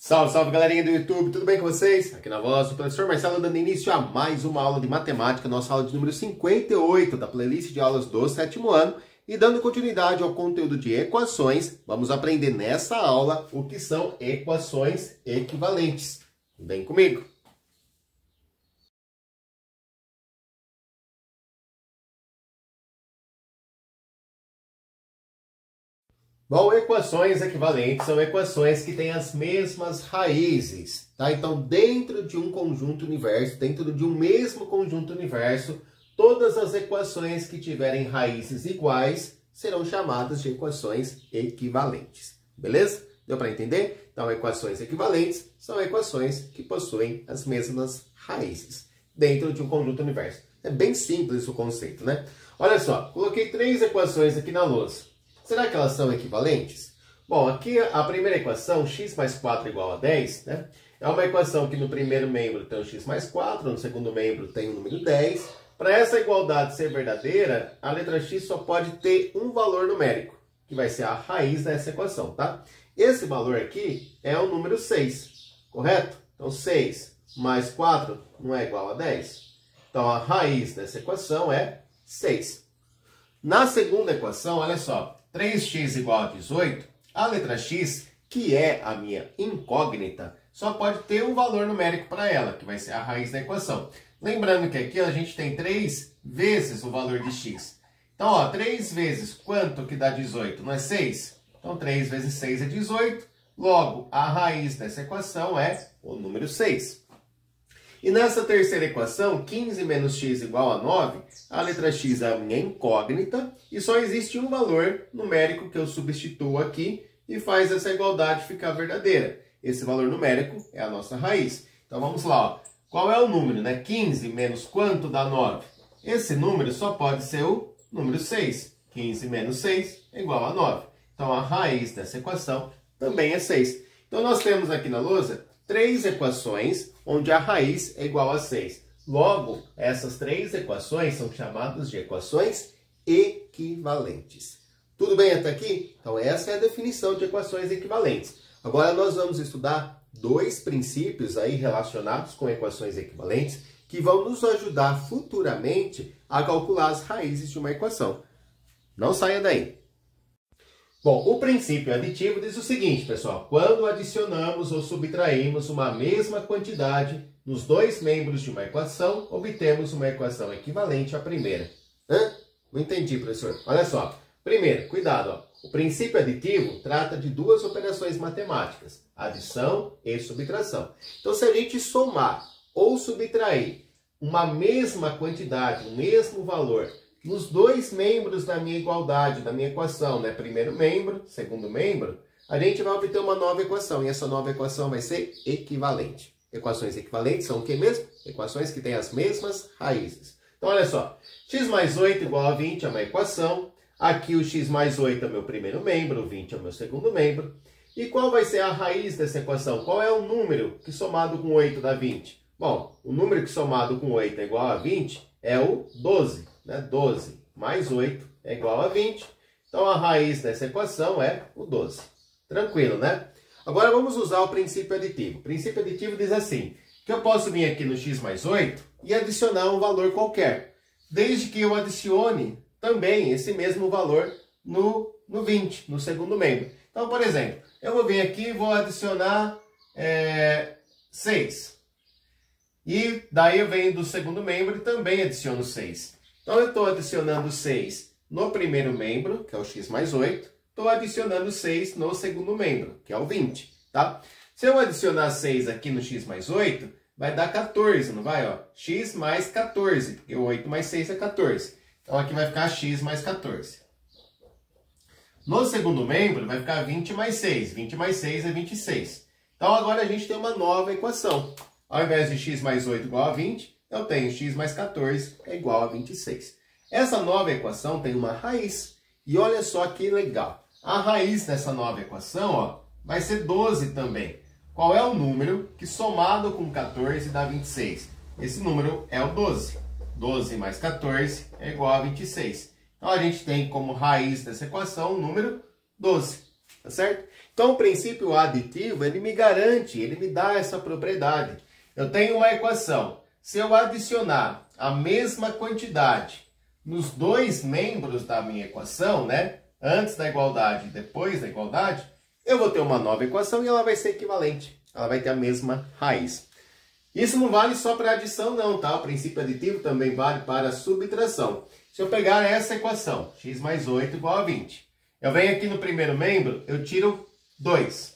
Salve, salve galerinha do YouTube, tudo bem com vocês? Aqui na voz do professor Marcelo dando início a mais uma aula de matemática, nossa aula de número 58 da playlist de aulas do 7º ano. E dando continuidade ao conteúdo de equações, vamos aprender nessa aula o que são equações equivalentes. Vem comigo! Bom, equações equivalentes são equações que têm as mesmas raízes, tá? Então, dentro de um conjunto universo, dentro de um mesmo conjunto universo, todas as equações que tiverem raízes iguais serão chamadas de equações equivalentes, beleza? Deu para entender? Então, equações equivalentes são equações que possuem as mesmas raízes dentro de um conjunto universo. É bem simples o conceito, né? Olha só, coloquei 3 equações aqui na lousa. Será que elas são equivalentes? Bom, aqui a primeira equação, x mais 4 igual a 10, né? É uma equação que no primeiro membro tem o x mais 4, no segundo membro tem o número 10. Para essa igualdade ser verdadeira, a letra x só pode ter um valor numérico, que vai ser a raiz dessa equação, tá? Esse valor aqui é o número 6, correto? Então 6 mais 4 não é igual a 10. Então a raiz dessa equação é 6. Na segunda equação, olha só, 3x igual a 18, a letra x, que é a minha incógnita, só pode ter um valor numérico para ela, que vai ser a raiz da equação. Lembrando que aqui a gente tem 3 vezes o valor de x. Então, ó, 3 vezes quanto que dá 18? Não é 6? Então, 3 vezes 6 é 18. Logo, a raiz dessa equação é o número 6. E nessa terceira equação, 15 menos x igual a 9, a letra x é a minha incógnita e só existe um valor numérico que eu substituo aqui e faz essa igualdade ficar verdadeira. Esse valor numérico é a nossa raiz. Então vamos lá, ó. Qual é o número, né? 15 menos quanto dá 9? Esse número só pode ser o número 6. 15 menos 6 é igual a 9. Então a raiz dessa equação também é 6. Então nós temos aqui na lousa 3 equações onde a raiz é igual a 6. Logo, essas 3 equações são chamadas de equações equivalentes. Tudo bem até aqui? Então essa é a definição de equações equivalentes. Agora nós vamos estudar 2 princípios aí relacionados com equações equivalentes que vão nos ajudar futuramente a calcular as raízes de uma equação. Não saia daí! Bom, o princípio aditivo diz o seguinte, pessoal. Quando adicionamos ou subtraímos uma mesma quantidade nos 2 membros de uma equação, obtemos uma equação equivalente à primeira. Não entendi, professor. Olha só. Primeiro, cuidado. Ó. O princípio aditivo trata de 2 operações matemáticas, adição e subtração. Então, se a gente somar ou subtrair uma mesma quantidade, o mesmo valor, nos 2 membros da minha igualdade, da minha equação, né? Primeiro membro, segundo membro, a gente vai obter uma nova equação. E essa nova equação vai ser equivalente. Equações equivalentes são o que mesmo? Equações que têm as mesmas raízes. Então, olha só. X mais 8 igual a 20 é uma equação. Aqui o x mais 8 é o meu primeiro membro, o 20 é o meu segundo membro. E qual vai ser a raiz dessa equação? Qual é o número que somado com 8 dá 20? Bom, o número que somado com 8 é igual a 20 é o 12. 12 mais 8 é igual a 20. Então, a raiz dessa equação é o 12. Tranquilo, né? Agora, vamos usar o princípio aditivo. O princípio aditivo diz assim, que eu posso vir aqui no x mais 8 e adicionar um valor qualquer, desde que eu adicione também esse mesmo valor no 20, no segundo membro. Então, por exemplo, eu vou vir aqui e vou adicionar 6. E daí eu venho do segundo membro e também adiciono 6. Então, eu estou adicionando 6 no primeiro membro, que é o x mais 8. Estou adicionando 6 no segundo membro, que é o 20, tá? Se eu adicionar 6 aqui no x mais 8, vai dar 14, não vai? Ó, x mais 14, porque 8 mais 6 é 14. Então, aqui vai ficar x mais 14. No segundo membro, vai ficar 20 mais 6. 20 mais 6 é 26. Então, agora a gente tem uma nova equação. Ao invés de x mais 8 igual a 20, eu tenho x mais 14 é igual a 26. Essa nova equação tem uma raiz. E olha só que legal. A raiz dessa nova equação, ó, vai ser 12 também. Qual é o número que somado com 14 dá 26? Esse número é o 12. 12 mais 14 é igual a 26. Então, a gente tem como raiz dessa equação o número 12. Tá certo? Então, o princípio aditivo, ele me garante, ele me dá essa propriedade. Eu tenho uma equação. Se eu adicionar a mesma quantidade nos dois membros da minha equação, né? Antes da igualdade e depois da igualdade, eu vou ter uma nova equação e ela vai ser equivalente. Ela vai ter a mesma raiz. Isso não vale só para adição não, tá? O princípio aditivo também vale para a subtração. Se eu pegar essa equação, x mais 8 igual a 20. Eu venho aqui no primeiro membro, eu tiro 2.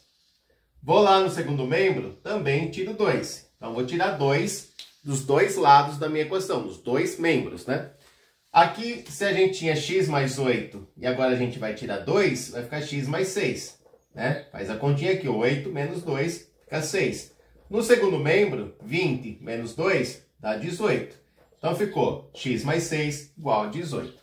Vou lá no segundo membro, também tiro 2. Então, vou tirar 2 dos dois lados da minha equação, dos dois membros, né? Aqui, se a gente tinha x mais 8 e agora a gente vai tirar 2, vai ficar x mais 6, né? Faz a continha aqui, 8 menos 2 fica 6. No segundo membro, 20 menos 2 dá 18. Então, ficou x mais 6 igual a 18.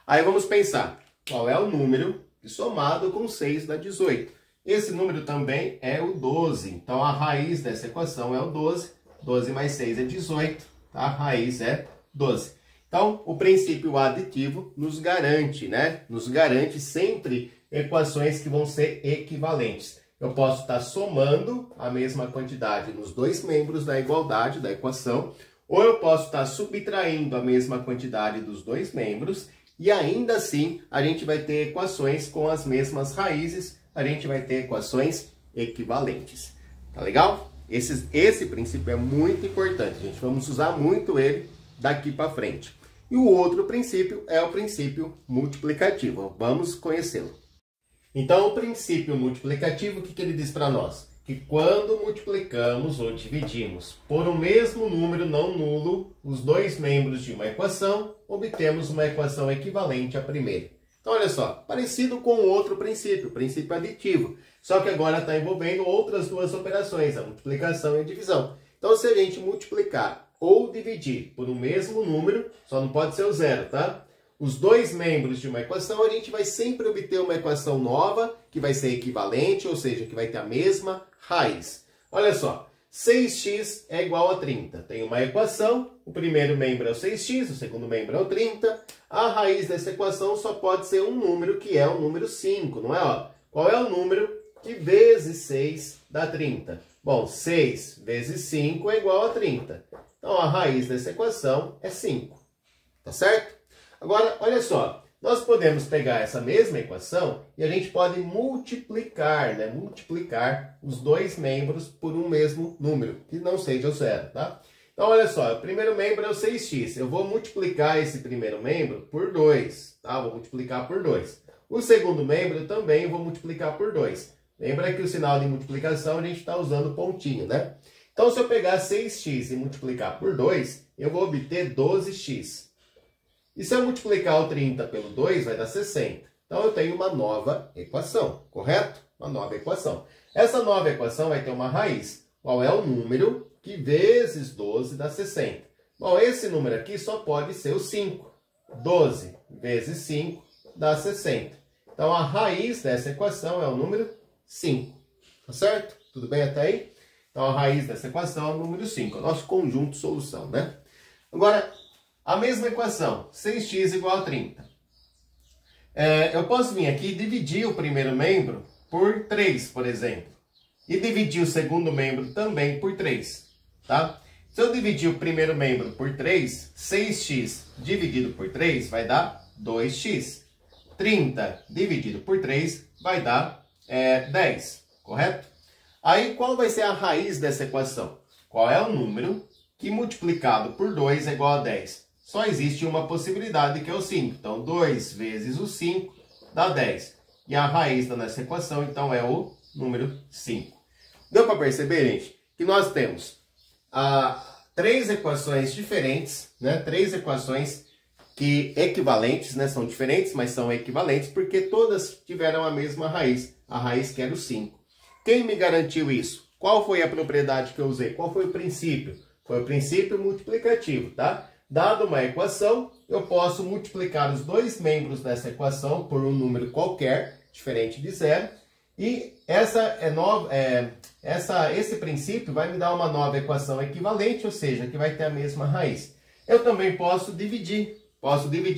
Aí, vamos pensar, qual é o número que somado com 6 dá 18? Esse número também é o 12. Então, a raiz dessa equação é o 12. 12 mais 6 é 18. Tá? A raiz é 12. Então, o princípio aditivo nos garante, né? Nos garante sempre equações que vão ser equivalentes. Eu posso estar somando a mesma quantidade nos dois membros da igualdade da equação, ou eu posso estar subtraindo a mesma quantidade dos dois membros, e ainda assim a gente vai ter equações com as mesmas raízes, a gente vai ter equações equivalentes. Tá legal? Esse princípio é muito importante, gente. Vamos usar muito ele daqui para frente. E o outro princípio é o princípio multiplicativo. Vamos conhecê-lo. Então, o princípio multiplicativo, o que ele diz para nós? Que quando multiplicamos ou dividimos por um mesmo número não nulo os dois membros de uma equação, obtemos uma equação equivalente à primeira. Então, olha só, parecido com o outro princípio, o princípio aditivo. Só que agora está envolvendo outras duas operações, a multiplicação e a divisão. Então, se a gente multiplicar ou dividir por um mesmo número, só não pode ser o zero, tá? Os dois membros de uma equação, a gente vai sempre obter uma equação nova, que vai ser equivalente, ou seja, que vai ter a mesma raiz. Olha só, 6x é igual a 30. Tem uma equação, o primeiro membro é o 6x, o segundo membro é o 30. A raiz dessa equação só pode ser um número, que é o número 5, não é? Ó, qual é o número que vezes 6 dá 30? Bom, 6 vezes 5 é igual a 30. Então, a raiz dessa equação é 5. Tá certo? Agora, olha só. Nós podemos pegar essa mesma equação e a gente pode multiplicar, né? Multiplicar os dois membros por um mesmo número, que não seja o zero, tá? Então, olha só. O primeiro membro é o 6x. Eu vou multiplicar esse primeiro membro por 2, tá? Vou multiplicar por 2. O segundo membro eu também vou multiplicar por 2. Lembra que o sinal de multiplicação a gente está usando pontinho, né? Então, se eu pegar 6x e multiplicar por 2, eu vou obter 12x. E se eu multiplicar o 30 pelo 2, vai dar 60. Então, eu tenho uma nova equação, correto? Uma nova equação. Essa nova equação vai ter uma raiz. Qual é o número que vezes 12 dá 60? Bom, esse número aqui só pode ser o 5. 12 vezes 5 dá 60. Então, a raiz dessa equação é o número 5. Tá certo? Tudo bem até aí? Então, a raiz dessa equação é o número 5. É o nosso conjunto de solução, né? Agora, a mesma equação, 6x igual a 30. Eu posso vir aqui e dividir o primeiro membro por 3, por exemplo. E dividir o segundo membro também por 3, tá? Se eu dividir o primeiro membro por 3, 6x dividido por 3 vai dar 2x. 30 dividido por 3 vai dar 10, correto? Aí, qual vai ser a raiz dessa equação? Qual é o número que multiplicado por 2 é igual a 10? Só existe uma possibilidade, que é o 5. Então, 2 vezes o 5 dá 10. E a raiz da nossa equação, então, é o número 5. Deu para perceber, gente, que nós temos três equações diferentes, né? Três equações que equivalentes, né? São diferentes, mas são equivalentes, porque todas tiveram a mesma raiz. A raiz que era o 5. Quem me garantiu isso? Qual foi a propriedade que eu usei? Qual foi o princípio? Foi o princípio multiplicativo, tá? Dado uma equação, eu posso multiplicar os dois membros dessa equação por um número qualquer, diferente de zero, e esse princípio vai me dar uma nova equação equivalente, ou seja, que vai ter a mesma raiz. Eu também posso dividir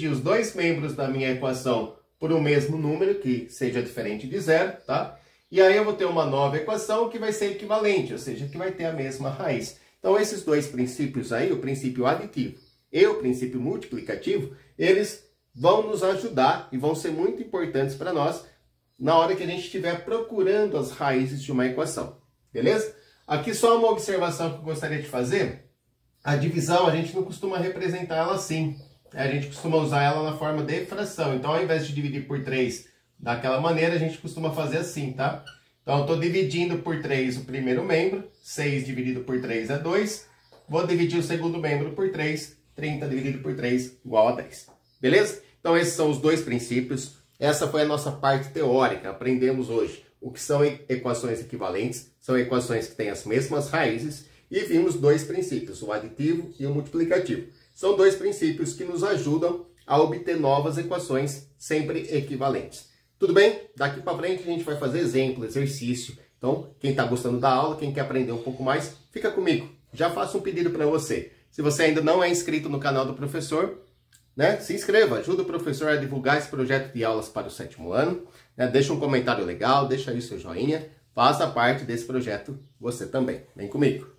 os dois membros da minha equação por um mesmo número, que seja diferente de zero, tá? E aí eu vou ter uma nova equação que vai ser equivalente, ou seja, que vai ter a mesma raiz. Então esses dois princípios aí, o princípio aditivo e o princípio multiplicativo, eles vão nos ajudar e vão ser muito importantes para nós na hora que a gente estiver procurando as raízes de uma equação. Beleza? Aqui só uma observação que eu gostaria de fazer. A divisão, a gente não costuma representar ela assim. A gente costuma usar ela na forma de fração. Então, ao invés de dividir por 3 daquela maneira, a gente costuma fazer assim, tá? Então, eu estou dividindo por 3 o primeiro membro. 6 dividido por 3 é 2. Vou dividir o segundo membro por 3. 30 dividido por 3 igual a 10. Beleza? Então, esses são os dois princípios. Essa foi a nossa parte teórica. Aprendemos hoje o que são equações equivalentes. São equações que têm as mesmas raízes. E vimos dois princípios, o aditivo e o multiplicativo. São dois princípios que nos ajudam a obter novas equações sempre equivalentes. Tudo bem? Daqui para frente a gente vai fazer exemplo, exercício. Então, quem está gostando da aula, quem quer aprender um pouco mais, fica comigo. Já faço um pedido para você. Se você ainda não é inscrito no canal do professor, né, se inscreva, ajuda o professor a divulgar esse projeto de aulas para o 7º ano. Né, deixa um comentário legal, deixa aí o seu joinha. Faça parte desse projeto você também. Vem comigo.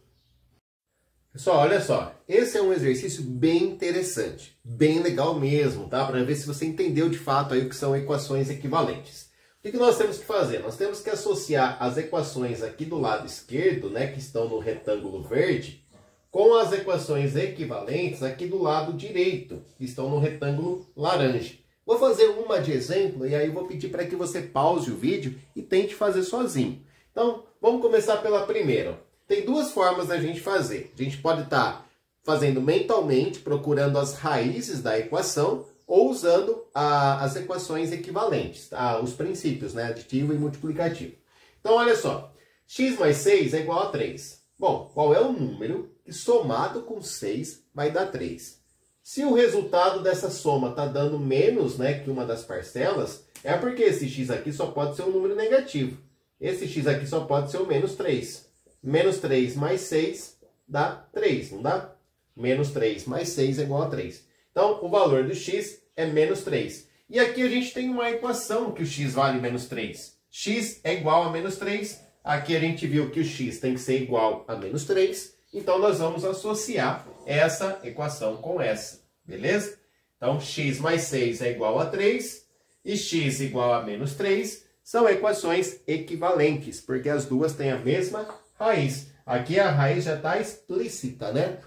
Pessoal, olha só, esse é um exercício bem interessante, bem legal mesmo, tá? Para ver se você entendeu de fato aí o que são equações equivalentes. O que nós temos que fazer? Nós temos que associar as equações aqui do lado esquerdo, né, que estão no retângulo verde, com as equações equivalentes aqui do lado direito, que estão no retângulo laranja. Vou fazer uma de exemplo e aí vou pedir para que você pause o vídeo e tente fazer sozinho. Então, vamos começar pela primeira. Tem duas formas da gente fazer. A gente pode estar fazendo mentalmente, procurando as raízes da equação, ou usando as equações equivalentes, tá? Os princípios, né? Aditivo e multiplicativo. Então, olha só. X mais 6 é igual a 3. Bom, qual é o número que somado com 6 vai dar 3? Se o resultado dessa soma está dando menos, né, que uma das parcelas, é porque esse x aqui só pode ser um número negativo. Esse x aqui só pode ser o menos 3. Menos 3 mais 6 dá 3, não dá? Menos 3 mais 6 é igual a 3. Então, o valor do x é menos 3. E aqui a gente tem uma equação que o x vale menos 3. X é igual a menos 3. Aqui a gente viu que o x tem que ser igual a menos 3. Então, nós vamos associar essa equação com essa. Beleza? Então, x mais 6 é igual a 3. E x igual a menos 3 são equações equivalentes, porque as duas têm a mesma raiz. Aqui a raiz já está explícita, né?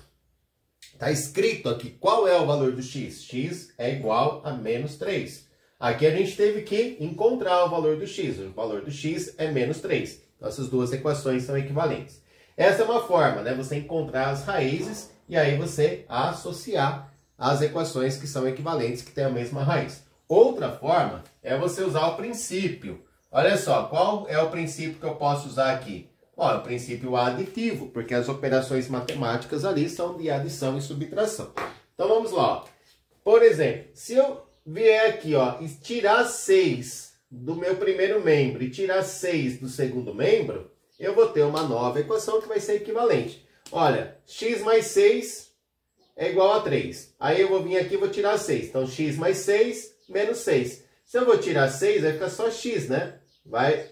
Está escrito aqui qual é o valor do x. X é igual a menos 3. Aqui a gente teve que encontrar o valor do x. O valor do x é menos 3. Então essas duas equações são equivalentes. Essa é uma forma, né? Você encontrar as raízes e aí você associar as equações que são equivalentes, que têm a mesma raiz. Outra forma é você usar o princípio. Olha só, qual é o princípio que eu posso usar aqui? Ó, é o princípio aditivo, porque as operações matemáticas ali são de adição e subtração. Então vamos lá. Ó. Por exemplo, se eu vier aqui ó, e tirar 6 do meu primeiro membro e tirar 6 do segundo membro, eu vou ter uma nova equação que vai ser equivalente. Olha, x mais 6 é igual a 3. Aí eu vou vir aqui e vou tirar 6. Então, x mais 6 menos 6. Se eu vou tirar 6, vai ficar só x, né? Vai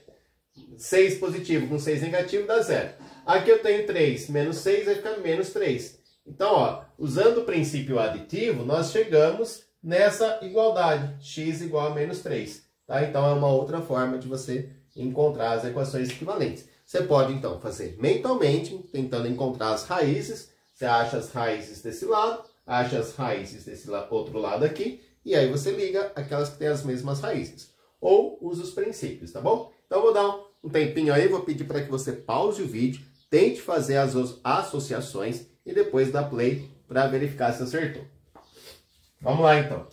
6 positivo com 6 negativo dá 0. Aqui eu tenho 3 menos 6 vai ficar menos 3. Então, ó, usando o princípio aditivo, nós chegamos nessa igualdade. X igual a menos 3. Tá? Então, é uma outra forma de você encontrar as equações equivalentes. Você pode, então, fazer mentalmente, tentando encontrar as raízes. Você acha as raízes desse lado, acha as raízes desse outro lado aqui, e aí você liga aquelas que têm as mesmas raízes. Ou usa os princípios, tá bom? Então, vou dar um tempinho aí, vou pedir para que você pause o vídeo, tente fazer as associações e depois dá play para verificar se acertou. Vamos lá, então.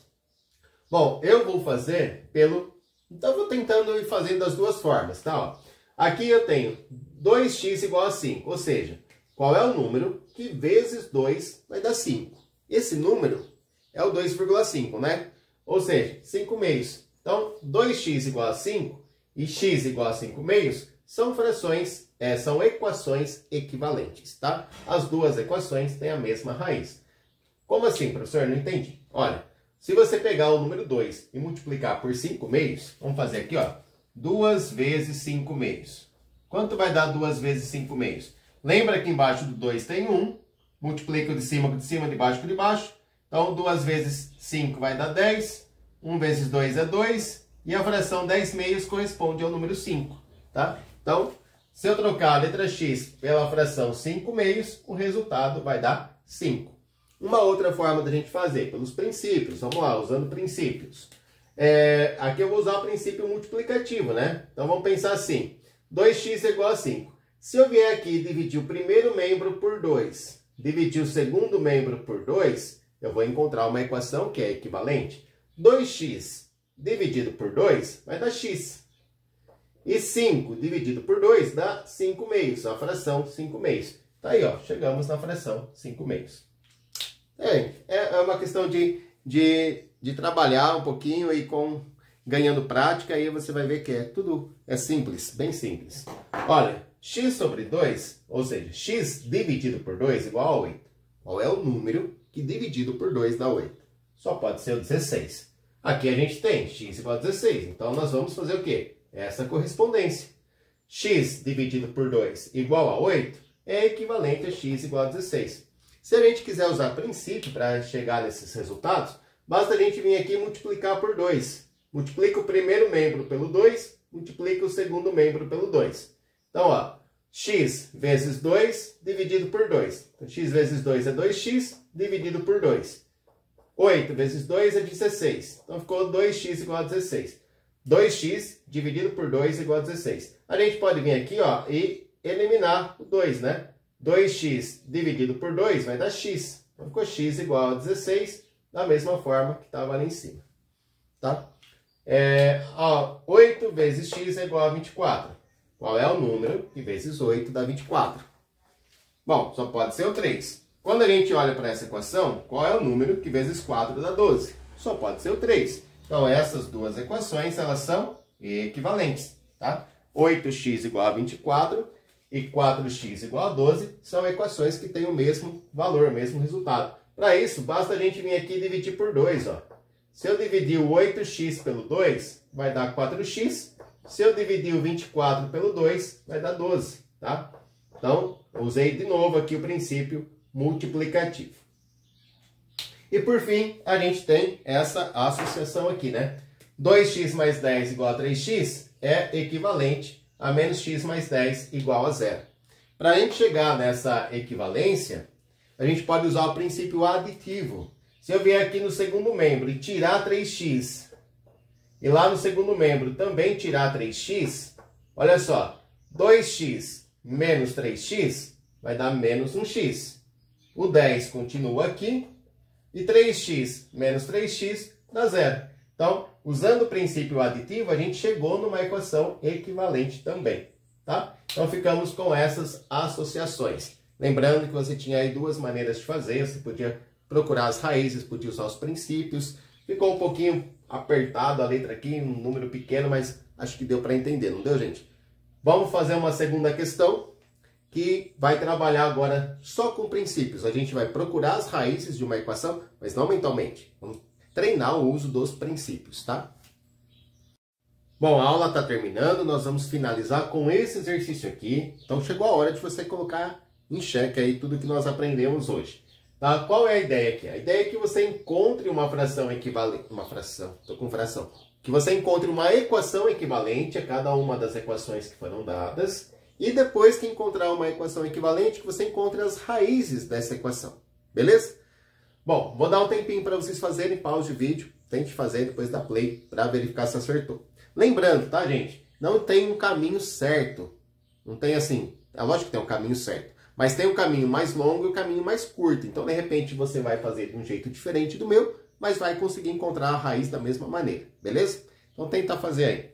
Bom, eu vou fazer pelo... Então, eu vou tentando ir fazendo das duas formas, tá? Ó, aqui eu tenho 2x igual a 5, ou seja, qual é o número que vezes 2 vai dar 5? Esse número é o 2,5, né? Ou seja, 5 meios. Então, 2x igual a 5 e x igual a 5 meios são frações, são equações equivalentes, tá? As duas equações têm a mesma raiz. Como assim, professor? Não entendi. Olha, se você pegar o número 2 e multiplicar por 5 meios, vamos fazer aqui, ó. 2 vezes 5 meios. Quanto vai dar 2 vezes 5 meios? Lembra que embaixo do 2 tem 1. Multiplica o de cima com de cima, de baixo com de baixo. Então, 2 vezes 5 vai dar 10. 1 vezes 2 é 2. E a fração 10 meios corresponde ao número 5. Tá? Então, se eu trocar a letra x pela fração 5 meios, o resultado vai dar 5. Uma outra forma da gente fazer, pelos princípios. Vamos lá, usando princípios. Aqui eu vou usar o princípio multiplicativo, né? Então, vamos pensar assim. 2x é igual a 5. Se eu vier aqui e dividir o primeiro membro por 2, dividir o segundo membro por 2, eu vou encontrar uma equação que é equivalente. 2x dividido por 2 vai dar x. E 5 dividido por 2 dá 5 meios, a fração 5 meios. Tá aí, ó, chegamos na fração 5 meios. É uma questão de trabalhar um pouquinho e ganhando prática, aí você vai ver que é simples, bem simples. Olha, x sobre 2, ou seja, x dividido por 2 igual a 8. Qual é o número que dividido por 2 dá 8? Só pode ser o 16. Aqui a gente tem x igual a 16, então nós vamos fazer o quê? Essa correspondência. X dividido por 2 igual a 8 é equivalente a x igual a 16. Se a gente quiser usar princípio para chegar nesses resultados, basta a gente vir aqui e multiplicar por 2. Multiplica o primeiro membro pelo 2, multiplica o segundo membro pelo 2. Então, ó, x vezes 2 dividido por 2. Então, x vezes 2 é 2x dividido por 2. 8 vezes 2 é 16. Então, ficou 2x igual a 16. 2x dividido por 2 igual a 16. A gente pode vir aqui, ó, e eliminar o 2, né? 2x dividido por 2 vai dar x. Então, ficou x igual a 16, da mesma forma que estava ali em cima. Tá? 8 vezes x é igual a 24. Qual é o número que vezes 8 dá 24? Bom, só pode ser o 3. Quando a gente olha para essa equação, qual é o número que vezes 4 dá 12? Só pode ser o 3. Então, essas duas equações, elas são equivalentes. Tá? 8x igual a 24 e 4x igual a 12 são equações que têm o mesmo valor, o mesmo resultado. Para isso, basta a gente vir aqui e dividir por 2. Ó. Se eu dividir o 8x pelo 2, vai dar 4x. Se eu dividir o 24 pelo 2, vai dar 12. Tá? Então, usei de novo aqui o princípio multiplicativo. E por fim, a gente tem essa associação aqui, né? 2x mais 10 igual a 3x é equivalente a menos x mais 10 igual a 0. Para a gente chegar nessa equivalência, a gente pode usar o princípio aditivo. Se eu vier aqui no segundo membro e tirar 3x, e lá no segundo membro também tirar 3x, olha só, 2x menos 3x vai dar menos 1x. O 10 continua aqui, e 3x menos 3x dá 0. Então, usando o princípio aditivo, a gente chegou numa equação equivalente também. Tá? Então, ficamos com essas associações. Lembrando que você tinha aí duas maneiras de fazer. Você podia procurar as raízes, podia usar os princípios. Ficou um pouquinho apertado a letra aqui, um número pequeno, mas acho que deu para entender, não deu, gente? Vamos fazer uma segunda questão, que vai trabalhar agora só com princípios. A gente vai procurar as raízes de uma equação, mas não mentalmente. Vamos treinar o uso dos princípios, tá? Bom, a aula está terminando, nós vamos finalizar com esse exercício aqui. Então chegou a hora de você colocar em xeque aí tudo que nós aprendemos hoje. Tá? Qual é a ideia aqui? A ideia é que você encontre uma fração equivalente... Que você encontre uma equação equivalente a cada uma das equações que foram dadas. E depois que encontrar uma equação equivalente, que você encontre as raízes dessa equação. Beleza? Bom, vou dar um tempinho para vocês fazerem, pause o vídeo, tente fazer, depois dá play para verificar se acertou. Lembrando, tá, gente? Não tem um caminho certo. Não tem assim, é lógico que tem um caminho certo. Mas tem um caminho mais longo e um caminho mais curto. Então, de repente, você vai fazer de um jeito diferente do meu, mas vai conseguir encontrar a raiz da mesma maneira. Beleza? Então, tenta fazer aí.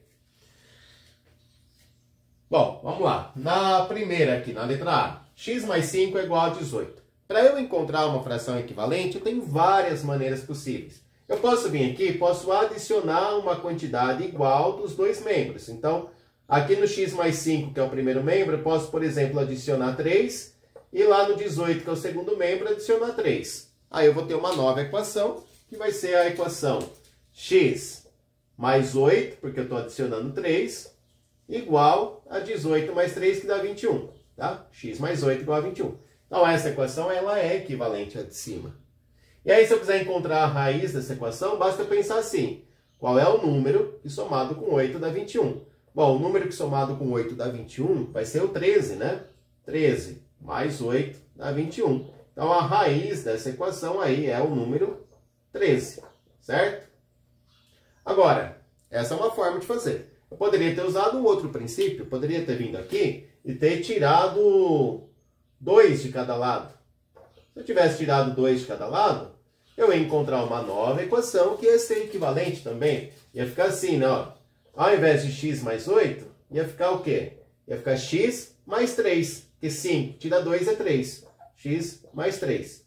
Bom, vamos lá. Na primeira aqui, na letra A, x mais 5 é igual a 18. Para eu encontrar uma fração equivalente, eu tenho várias maneiras possíveis. Eu posso vir aqui, posso adicionar uma quantidade igual dos dois membros. Então, aqui no x mais 5, que é o primeiro membro, eu posso, por exemplo, adicionar 3. E lá no 18, que é o segundo membro, adicionar 3. Aí eu vou ter uma nova equação, que vai ser a equação x mais 8, porque eu estou adicionando 3, igual a 18 mais 3, que dá 21. Tá? X mais 8 igual a 21. Então, essa equação ela é equivalente à de cima. E aí, se eu quiser encontrar a raiz dessa equação, basta pensar assim. Qual é o número que somado com 8 dá 21? Bom, o número que somado com 8 dá 21 vai ser o 13, né? 13 mais 8 dá 21. Então, a raiz dessa equação aí é o número 13, certo? Agora, essa é uma forma de fazer. Eu poderia ter usado um outro princípio, poderia ter vindo aqui e ter tirado 2 de cada lado. Se eu tivesse tirado 2 de cada lado, eu ia encontrar uma nova equação que ia ser equivalente também. Ia ficar assim, né? Ó. Ao invés de x mais 8, ia ficar o quê? Ia ficar x mais 3, que 5 tira 2 é 3. X mais 3.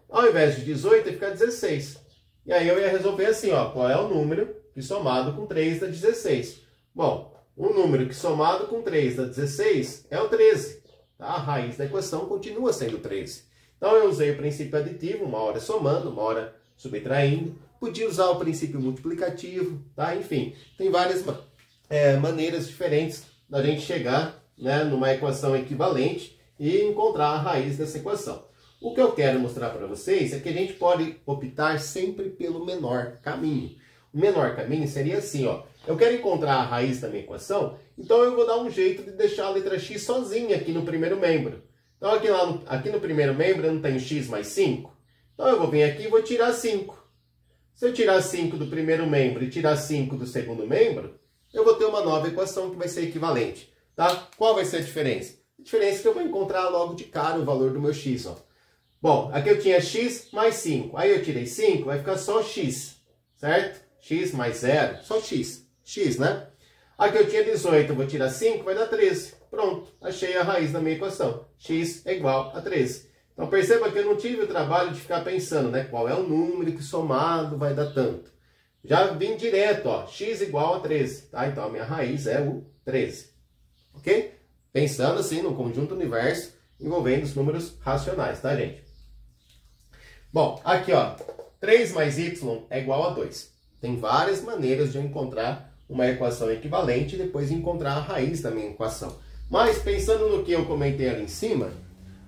Ao invés de 18, ia ficar 16. E aí eu ia resolver assim, ó, qual é o número que somado com 3 dá 16. Bom, o número que somado com 3 dá 16 é o 13. Tá? A raiz da equação continua sendo 13. Então, eu usei o princípio aditivo, uma hora somando, uma hora subtraindo. Podia usar o princípio multiplicativo, tá? Enfim, tem várias maneiras diferentes da gente chegar, né, numa equação equivalente e encontrar a raiz dessa equação. O que eu quero mostrar para vocês é que a gente pode optar sempre pelo menor caminho. O menor caminho seria assim, ó. Eu quero encontrar a raiz da minha equação, então eu vou dar um jeito de deixar a letra x sozinha aqui no primeiro membro. Então, aqui no primeiro membro eu não tenho x mais 5. Então, eu vou vir aqui e vou tirar 5. Se eu tirar 5 do primeiro membro e tirar 5 do segundo membro, eu vou ter uma nova equação que vai ser equivalente. Tá? Qual vai ser a diferença? A diferença é que eu vou encontrar logo de cara o valor do meu x. Ó. Bom, aqui eu tinha x mais 5. Aí eu tirei 5, vai ficar só x. Certo? X mais 0, só x. X, né? Aqui eu tinha 18, eu vou tirar 5, vai dar 13. Pronto, achei a raiz da minha equação. X é igual a 13. Então perceba que eu não tive o trabalho de ficar pensando, né? Qual é o número que somado vai dar tanto. Já vim direto, ó. X igual a 13. Tá? Então a minha raiz é o 13. Ok? Pensando assim no conjunto universo envolvendo os números racionais, tá, gente? Bom, aqui, ó. 3 mais y é igual a 2. Tem várias maneiras de eu encontrar uma equação equivalente e depois encontrar a raiz da minha equação. Mas, pensando no que eu comentei ali em cima,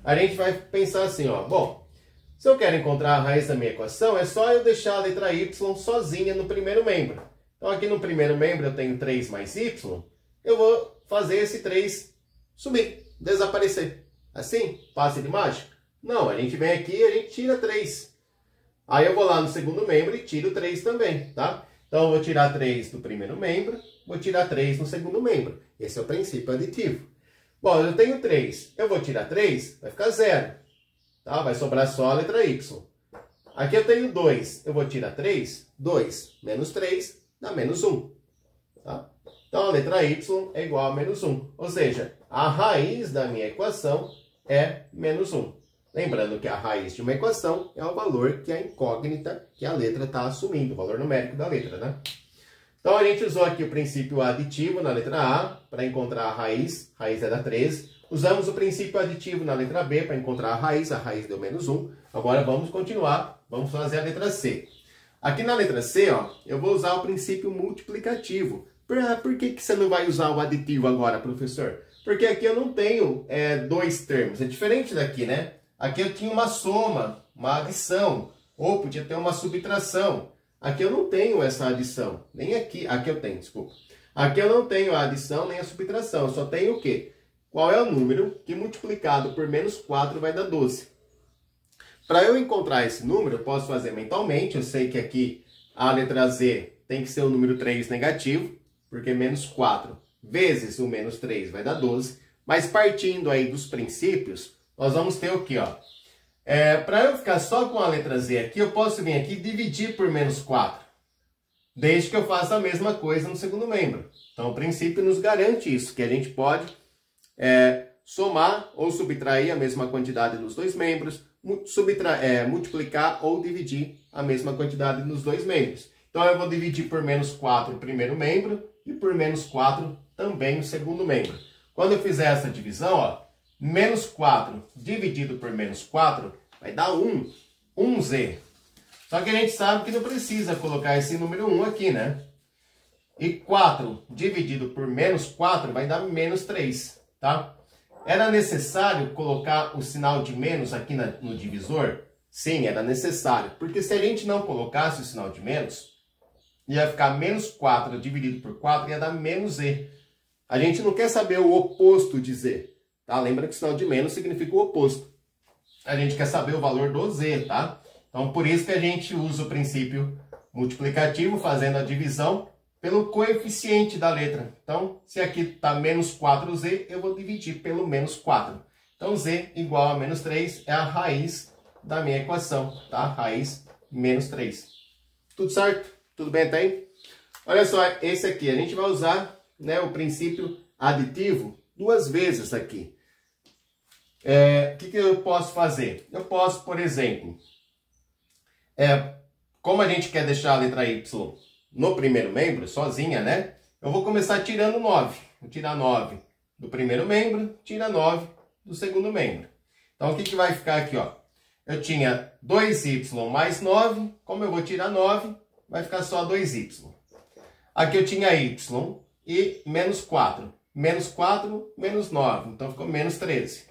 a gente vai pensar assim, ó. Bom, se eu quero encontrar a raiz da minha equação, é só eu deixar a letra y sozinha no primeiro membro. Então, aqui no primeiro membro eu tenho 3 mais y. Eu vou fazer esse 3 sumir, desaparecer. Assim? Passe de mágica? Não, a gente vem aqui e a gente tira 3. Aí eu vou lá no segundo membro e tiro 3 também, tá? Então, eu vou tirar 3 do primeiro membro, vou tirar 3 no segundo membro. Esse é o princípio aditivo. Bom, eu tenho 3. Eu vou tirar 3, vai ficar 0. Tá? Vai sobrar só a letra y. Aqui eu tenho 2. Eu vou tirar 3. 2 menos 3 dá menos 1. Tá? Então, a letra y é igual a menos 1. Ou seja, a raiz da minha equação é menos 1. Lembrando que a raiz de uma equação é o valor que a incógnita que a letra está assumindo, o valor numérico da letra, né? Então, a gente usou aqui o princípio aditivo na letra A para encontrar a raiz é da 13. Usamos o princípio aditivo na letra B para encontrar a raiz deu menos 1. Agora, vamos continuar, vamos fazer a letra C. Aqui na letra C, ó, eu vou usar o princípio multiplicativo. Por que você não vai usar o aditivo agora, professor? Porque aqui eu não tenho dois termos, é diferente daqui, né? Aqui eu tinha uma soma, uma adição, ou podia ter uma subtração. Aqui eu não tenho essa adição, nem aqui eu tenho, desculpa. Aqui eu não tenho a adição nem a subtração, eu só tenho o quê? Qual é o número que multiplicado por menos 4 vai dar 12? Para eu encontrar esse número, eu posso fazer mentalmente, eu sei que aqui a letra Z tem que ser o número 3 negativo, porque menos 4 vezes o menos 3 vai dar 12, mas partindo aí dos princípios, nós vamos ter o quê, ó? Para eu ficar só com a letra Z aqui, eu posso vir aqui e dividir por menos 4. Desde que eu faça a mesma coisa no segundo membro. Então, o princípio nos garante isso, que a gente pode somar ou subtrair a mesma quantidade nos dois membros, multiplicar ou dividir a mesma quantidade nos dois membros. Então, eu vou dividir por menos 4 o primeiro membro e por menos 4 também o segundo membro. Quando eu fizer essa divisão, ó, menos 4 dividido por menos 4 vai dar 1. 1z. Só que a gente sabe que não precisa colocar esse número 1 aqui, né? E 4 dividido por menos 4 vai dar menos 3, tá? Era necessário colocar o sinal de menos aqui no divisor? Sim, era necessário. Porque se a gente não colocasse o sinal de menos, ia ficar menos 4 dividido por 4, ia dar menos z. A gente não quer saber o oposto de z, tá? Lembra que o sinal de menos significa o oposto. A gente quer saber o valor do z, tá? Então, por isso que a gente usa o princípio multiplicativo, fazendo a divisão pelo coeficiente da letra. Então, se aqui está menos 4z, eu vou dividir pelo menos 4. Então, z igual a menos 3 é a raiz da minha equação, tá? Raiz menos 3. Tudo certo? Tudo bem até aí? Olha só, esse aqui, a gente vai usar, né, o princípio aditivo 2 vezes aqui. O que eu posso fazer? Eu posso, por exemplo, como a gente quer deixar a letra y no primeiro membro, sozinha, né? Eu vou começar tirando 9. Vou tirar 9 do primeiro membro, tira 9 do segundo membro. Então, o que vai ficar aqui, ó? Eu tinha 2y mais 9. Como eu vou tirar 9, vai ficar só 2y. Aqui eu tinha y e menos 4. Menos 4, menos 9. Então, ficou menos 13.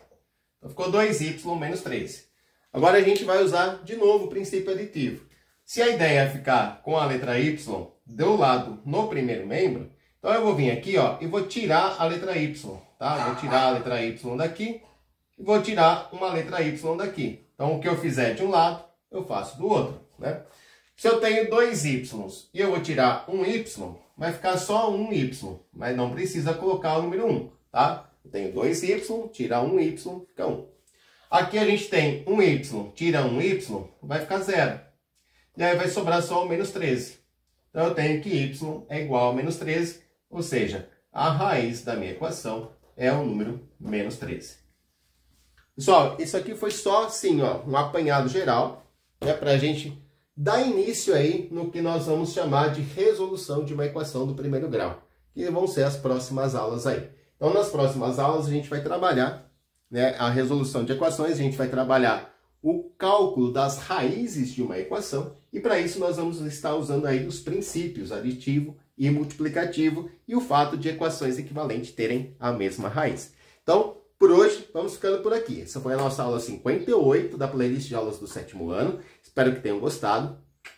Então, ficou 2y menos 13. Agora, a gente vai usar de novo o princípio aditivo. Se a ideia é ficar com a letra y do lado no primeiro membro, então eu vou vir aqui, ó, e vou tirar a letra y, tá? Vou tirar a letra y daqui e vou tirar uma letra y daqui. Então, o que eu fizer de um lado, eu faço do outro, né? Se eu tenho 2y e eu vou tirar um y, vai ficar só um y, mas não precisa colocar o número 1, tá? Eu tenho 2y, tira um y, fica 1. Aqui a gente tem um y, tira um y, vai ficar 0. E aí vai sobrar só o menos 13. Então, eu tenho que y é igual a menos 13, ou seja, a raiz da minha equação é o número menos 13. Pessoal, isso aqui foi só assim, ó, um apanhado geral, né, para a gente dar início aí no que nós vamos chamar de resolução de uma equação do primeiro grau, que vão ser as próximas aulas aí. Então, nas próximas aulas, a gente vai trabalhar, né, a resolução de equações, a gente vai trabalhar o cálculo das raízes de uma equação, e para isso nós vamos estar usando aí os princípios aditivo e multiplicativo e o fato de equações equivalentes terem a mesma raiz. Então, por hoje, vamos ficando por aqui. Essa foi a nossa aula 58 da playlist de aulas do 7º ano. Espero que tenham gostado.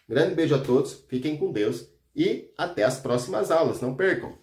Grande beijo a todos, fiquem com Deus e até as próximas aulas. Não percam!